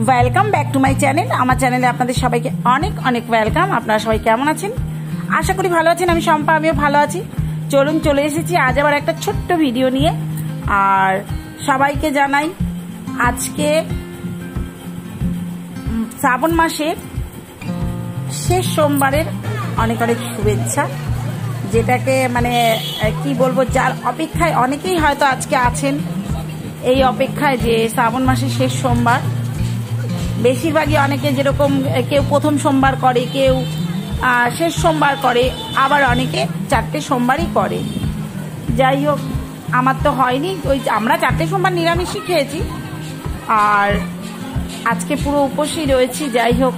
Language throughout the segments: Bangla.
Welcome back to my channel. আমার চ্যানেলে আপনাদের সবাইকে অনেক অনেক ওয়েলকাম। আপনারা সবাই কেমন আছেন? আশা করি ভালো আছেন। আমি শম্পা, আমিও ভালো আছি। চলুন চলে এসেছি আজ আবার একটা ছোট্ট ভিডিও নিয়ে। আর সবাইকে জানাই আজকে শ্রাবণ মাসের শেষ সোমবারের অনেক অনেক শুভেচ্ছা। যেটাকে মানে কি বলবো, যার অপেক্ষায় অনেকেই হয়তো আজকে আছেন, এই অপেক্ষায় যে শ্রাবণ মাসের শেষ সোমবার। বেশিরভাগই অনেকে যেরকম কেউ প্রথম সোমবার করে, কেউ শেষ সোমবার করে, আবার অনেকে 4টে সোমবারই করে। যাই হোক, আমার তো হয়নি। আমরা 4টে সোমবার নিরামিষই খেয়েছি, আর আজকে পুরো উপোসই রয়েছি। যাই হোক,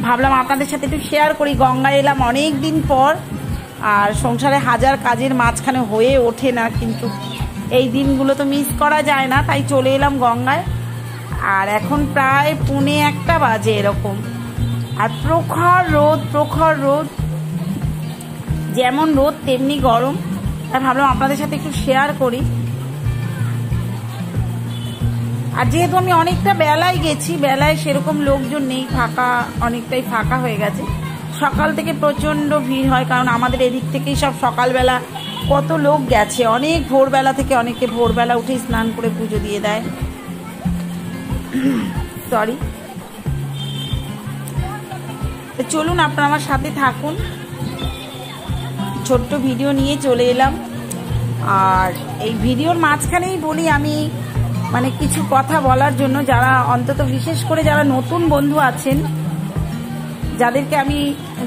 ভাবলাম আপনাদের সাথে একটু শেয়ার করি। গঙ্গায় এলাম অনেক দিন পর, আর সংসারে হাজার কাজের মাঝখানে হয়ে ওঠে না, কিন্তু এই দিনগুলো তো মিস করা যায় না, তাই চলে এলাম গঙ্গায়। আর এখন প্রায় 1:45 বাজে এরকম, আর প্রখর রোদ, যেমন রোদ তেমনি গরম। তাই ভাবলাম আপনাদের সাথে একটু শেয়ার করি। আর যেহেতু আমি অনেকটা বেলায় গেছি, বেলায় সেরকম লোকজন নেই, অনেকটাই ফাঁকা হয়ে গেছে। সকাল থেকে প্রচণ্ড ভিড় হয়, কারণ আমাদের এদিক থেকেই সব সকালবেলা কত লোক গেছে। অনেক ভোরবেলা থেকে, অনেকে ভোরবেলা উঠে স্নান করে পুজো দিয়ে দেয়। সরি, চলুন আপনারা আমার সাথে থাকুন। ছোট্ট ভিডিও নিয়ে চলে এলাম। আর এই ভিডিওর মাঝখানেই বলি আমি, মানে কিছু কথা বলার জন্য, যারা অন্তত বিশেষ করে যারা নতুন বন্ধু আছেন,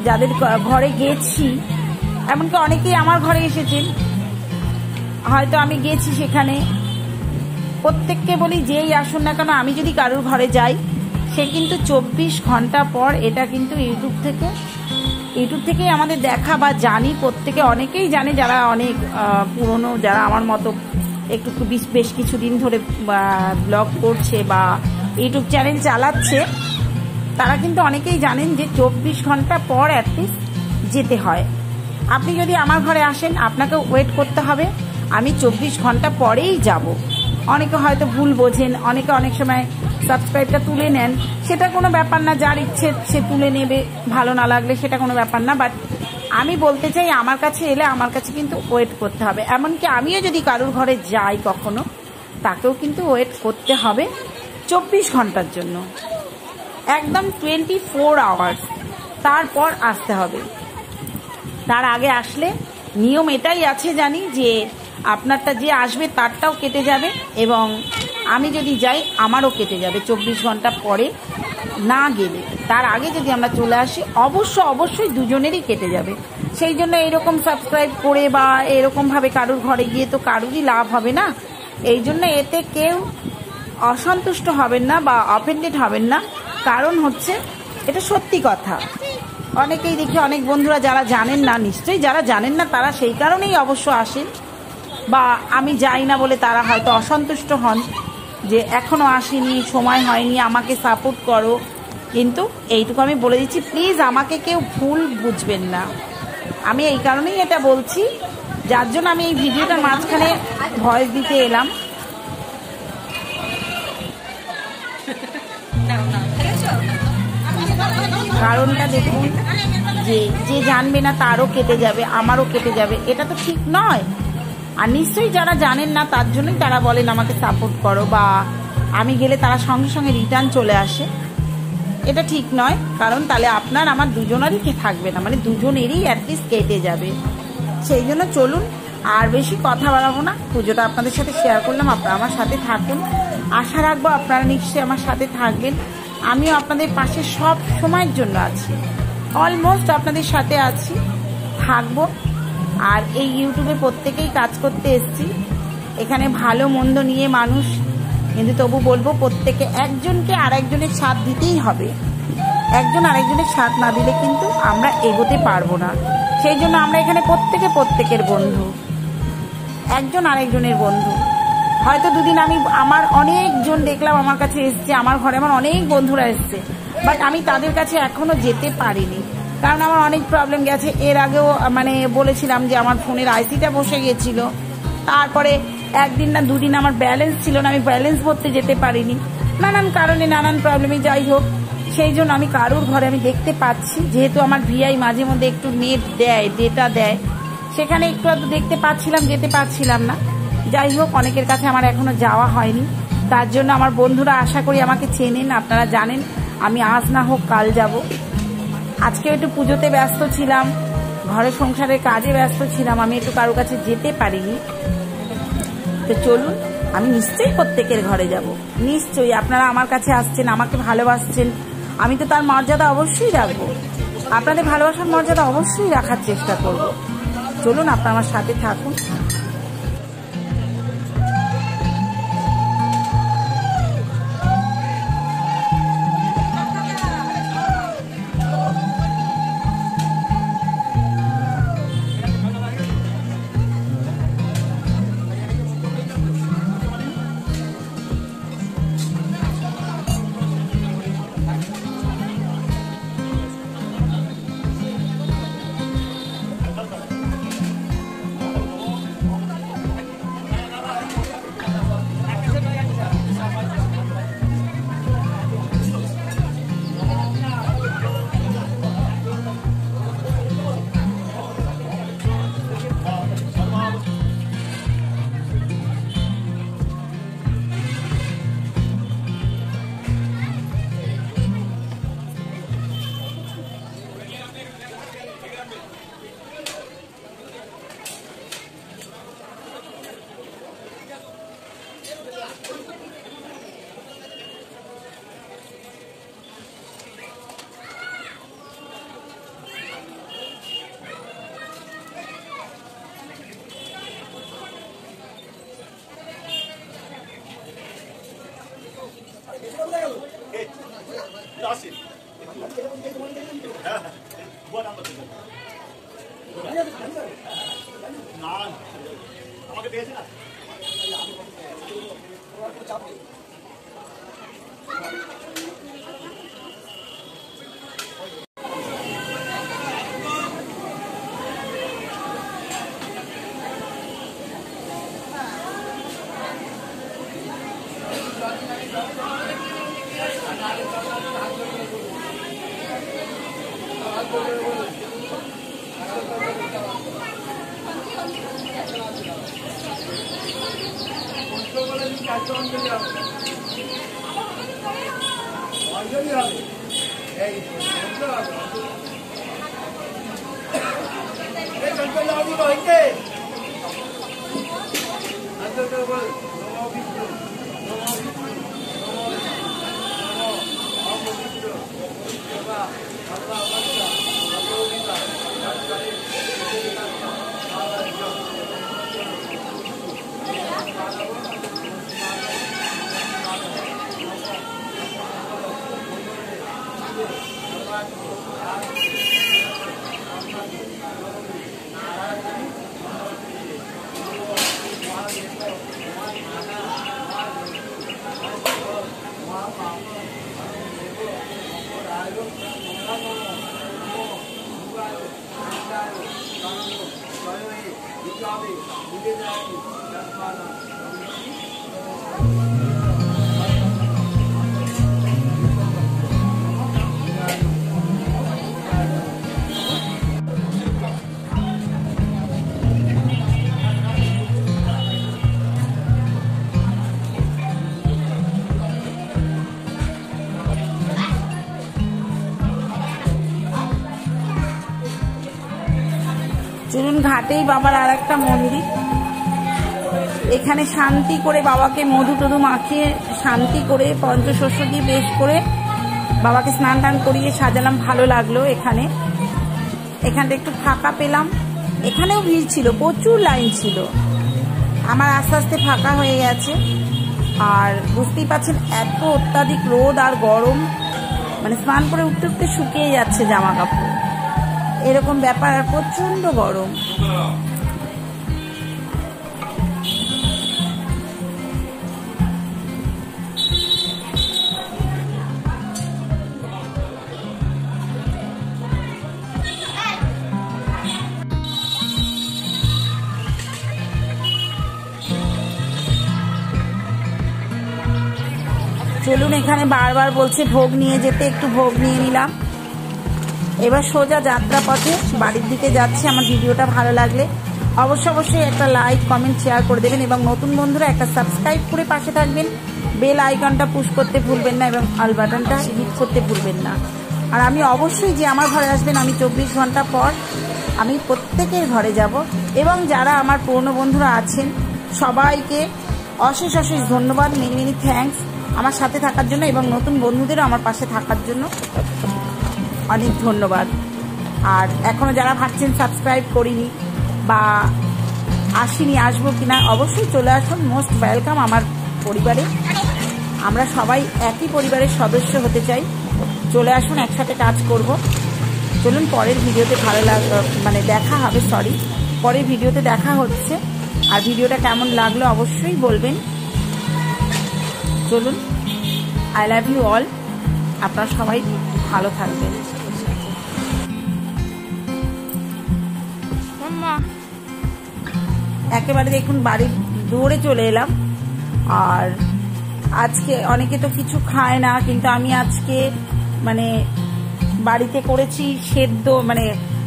যাদের ঘরে গেছি, এমনকি অনেকেই আমার ঘরে এসেছেন, হয়তো আমি গেছি সেখানে। প্রত্যেককে বলি, যেই আসুন না কেন, আমি যদি কারোর ঘরে যাই, সে কিন্তু 24 ঘন্টা পর এটা কিন্তু ইউটিউব থেকেই আমাদের দেখা বা জানি। প্রত্যেকে অনেকেই জানে, যারা অনেক পুরনো, যারা আমার মতো একটু বেশ কিছুদিন ধরে ব্লগ করছে বা ইউটিউব চ্যানেল চালাচ্ছে, তারা কিন্তু অনেকেই জানেন যে 24 ঘন্টা পর অ্যাটলিস্ট যেতে হয়। আপনি যদি আমার ঘরে আসেন, আপনাকে ওয়েট করতে হবে, আমি 24 ঘন্টা পরেই যাব। অনেকে হয়তো ভুল বোঝেন, অনেকে অনেক সময় সাবস্ক্রাইবটা তুলে নেন, সেটা কোনো ব্যাপার না। যার ইচ্ছে সে তুলে নেবে, ভালো না লাগলে সেটা কোনো ব্যাপার না। বাট আমি বলতে চাই, আমার কাছে এলে আমার কাছে কিন্তু ওয়েট করতে হবে। এমনকি আমিও যদি কারোর ঘরে যাই কখনো, তাকেও কিন্তু ওয়েট করতে হবে 24 ঘন্টার জন্য, একদম 24 আওয়ার্স। তারপর আসতে হবে। তার আগে আসলে নিয়ম এটাই আছে, জানি যে আপনারটা যে আসবে তারটাও কেটে যাবে, এবং আমি যদি যাই আমারও কেটে যাবে 24 ঘন্টা পরে না গেলে। তার আগে যদি আমরা চলে আসি, অবশ্যই দুজনেরই কেটে যাবে। সেই জন্য এরকম সাবস্ক্রাইব করে বা এরকমভাবে কারোর ঘরে গিয়ে তো কারোরই লাভ হবে না। এই জন্য এতে কেউ অসন্তুষ্ট হবেন না বা অফেন্ডেড হবেন না, কারণ হচ্ছে এটা সত্যি কথা। অনেকেই দেখি, অনেক বন্ধুরা যারা জানেন না, নিশ্চয়ই যারা জানেন না তারা সেই কারণেই অবশ্য আসেন, বা আমি যাই না বলে তারা হয়তো অসন্তুষ্ট হন যে এখনো আসেনি, সময় হয়নি, আমাকে সাপোর্ট করো। কিন্তু এইটুকু আমি বলে দিচ্ছি, প্লিজ আমাকে কেউ ভুল বুঝবেন না। আমি এই কারণেই এটা বলছি, যার জন্য আমি এই ভিডিওটার মাঝখানে ভয়েস দিতে এলাম। কারণটা দেখুন, যে জানবে না তারও কেটে যাবে, আমারও কেটে যাবে, এটা তো ঠিক নয়। আর নিশ্চয়ই যারা জানেন না, তার জন্যই তারা বলেন আমাকে সাপোর্ট করো, বা আমি গেলে তারা সঙ্গে সঙ্গে রিটার্ন চলে আসে। এটা ঠিক নয়, কারণ তাহলে আপনার আমার দুজনেরই কি থাকবে না, মানে দুজনেরই অ্যাটলিস্ট কেটে যাবে। সেই জন্য চলুন, আর বেশি কথা বাড়াবো না। পুজোটা আপনাদের সাথে শেয়ার করলাম, আপনারা আমার সাথে থাকুন। আশা রাখবো আপনারা নিশ্চয়ই আমার সাথে থাকবেন। আমিও আপনাদের পাশে সব সময়ের জন্য আছি, অলমোস্ট আপনাদের সাথে আছি, থাকবো। আর এই ইউটিউবে প্রত্যেকেই কাজ করতে এসছি, এখানে ভালো মন্দ নিয়ে মানুষ, কিন্তু তবু বলবো প্রত্যেকে একজনকে আরেকজনের সাথ দিতেই হবে। একজন আরেকজনের সাথ না দিলে কিন্তু আমরা এগোতে পারবো না। সেই জন্য আমরা এখানে প্রত্যেকের বন্ধু, একজন আরেকজনের বন্ধু। হয়তো দুদিন আমার অনেকজন দেখলাম আমার কাছে এসছে, আমার ঘরে আমার অনেক বন্ধুরা এসছে, বাট আমি তাদের কাছে এখনো যেতে পারিনি, কারণ আমার অনেক প্রবলেম গেছে। এর আগেও মানে বলেছিলাম যে আমার ফোনের আইসিটা বসে গেছিল, তারপরে একদিন না দুদিন আমার ব্যালেন্স ছিল না, আমি ব্যালেন্স ভরতে যেতে পারিনি। নানান কারণে নানান প্রবলেমে, যাই হোক সেই জন্য আমি কারুর ঘরে আমি দেখতে পাচ্ছি, যেহেতু আমার ভিআই মাঝে মধ্যে একটু নেট দেয়, ডেটা দেয়, সেখানে একটু আধটু দেখতে পাচ্ছিলাম, যেতে পারছিলাম না। যাই হোক অনেকের কাছে আমার এখনো যাওয়া হয়নি, তার জন্য আমার বন্ধুরা আশা করি আমাকে চেনেন, আপনারা জানেন আমি আজ না হোক কাল যাব। আজকে একটু পুজোতে ব্যস্ত ছিলাম, ঘরের সংসারের কাজে ব্যস্ত ছিলাম, আমি একটু কারোর কাছে যেতে পারিনি। তো চলুন, আমি নিশ্চয়ই প্রত্যেকের ঘরে যাব, নিশ্চয়ই। আপনারা আমার কাছে আসছেন, আমাকে ভালোবাসছেন, আমি তো তার মর্যাদা অবশ্যই রাখবো, আপনাদের ভালোবাসার মর্যাদা অবশ্যই রাখার চেষ্টা করব। চলুন আপনারা আমার সাথে থাকুন। আমাকে দিয়েছে না চলুন, ঘাটেই বাবার আর একটা মন্দির, এখানে শান্তি করে বাবাকে মধু টধু মাখিয়ে শান্তি করে পঞ্চশস্য দিয়ে বেশ করে বাবাকে স্নান টান করিয়ে সাজালাম, ভালো লাগলো। এখানটা একটু ফাঁকা পেলাম, এখানেও ভিড় ছিল, প্রচুর লাইন ছিল, আমার আস্তে আস্তে ফাঁকা হয়ে গেছে। আর বুঝতেই পারছেন এত অত্যাধিক রোদ আর গরম, মানে স্নান করে উঠতে উঠতে শুকিয়ে যাচ্ছে জামা কাপড়, এরকম ব্যাপার, আর প্রচন্ড গরম। চলুন, এখানে বারবার বলছে ভোগ নিয়ে যেতে, একটু ভোগ নিয়ে নিলাম। এবার সোজা যাত্রা পথে বাড়ির দিকে যাচ্ছি। আমার ভিডিওটা ভালো লাগলে অবশ্যই একটা লাইক, কমেন্ট, শেয়ার করে দেবেন এবং নতুন বন্ধুরা একটা সাবস্ক্রাইব করে পাশে থাকবেন। বেল আইকনটা পুশ করতে ভুলবেন না এবং অল বাটনটা হিট করতে ভুলবেন না। আর আমি অবশ্যই যে আমার ঘরে আসবেন, আমি 24 ঘন্টা পর আমি প্রত্যেকের ঘরে যাব। এবং যারা আমার পুরনো বন্ধুরা আছেন সবাইকে অশেষ ধন্যবাদ, মেনি থ্যাঙ্কস আমার সাথে থাকার জন্য এবং নতুন বন্ধুদেরও আমার পাশে থাকার জন্য অনেক ধন্যবাদ। আর এখনও যারা ভাবছেন সাবস্ক্রাইব করিনি বা আসিনি, আসবো কিনা, অবশ্যই চলে আসুন। মোস্ট ওয়েলকাম আমার পরিবারে। আমরা সবাই একই পরিবারের সদস্য হতে চাই। চলে আসুন, একসাথে কাজ করব। চলুন, পরের ভিডিওতে দেখা হবে, পরের ভিডিওতে দেখা হচ্ছে। আর ভিডিওটা কেমন লাগলো অবশ্যই বলবেন। চলুন, আই লাভ ইউ অল। আপনারা সবাই ভালো থাকবেন। একেবারে দেখুন বাড়ির দৌড়ে চলে এলাম। আর আজকে অনেকে তো কিছু খায় না, কিন্তু আমি আজকে বাড়িতে করেছি সেদ্ধ,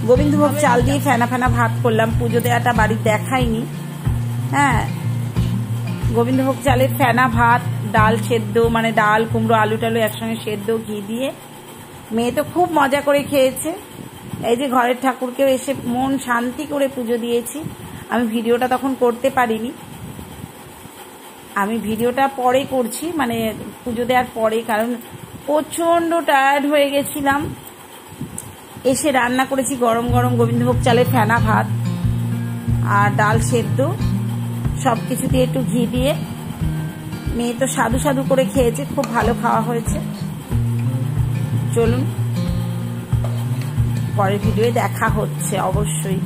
গোবিন্দভোগ চাল দিয়ে ফেনা ভাত করলাম। পুজো দেওয়াটা বাড়ির দেখাইনি। হ্যাঁ, গোবিন্দভোগ চালের ফেনা ভাত, ডাল সেদ্ধ, ডাল, কুমড়ো, আলু টালু একসঙ্গে সেদ্ধ, ঘি দিয়ে। মেয়ে তো খুব মজা করে খেয়েছে। এই যে ঘরের ঠাকুরকেও এসে মন শান্তি করে পুজো দিয়েছি। আমি ভিডিওটা তখন করতে পারিনি, আমি ভিডিওটা পরে করছি, পুজো দেওয়ার পরে, কারণ প্রচন্ড টায়ার্ড হয়ে গেছিলাম। এসে রান্না করেছি গরম গোবিন্দভোগ চালের ফেনা ভাত আর ডাল সেদ্ধ, সবকিছু দিয়ে একটু ঘি দিয়ে। মেয়ে তো সাধু করে খেয়েছে, খুব ভালো খাওয়া হয়েছে। চলুন, পরের ভিডিওয়ে দেখা হচ্ছে অবশ্যই।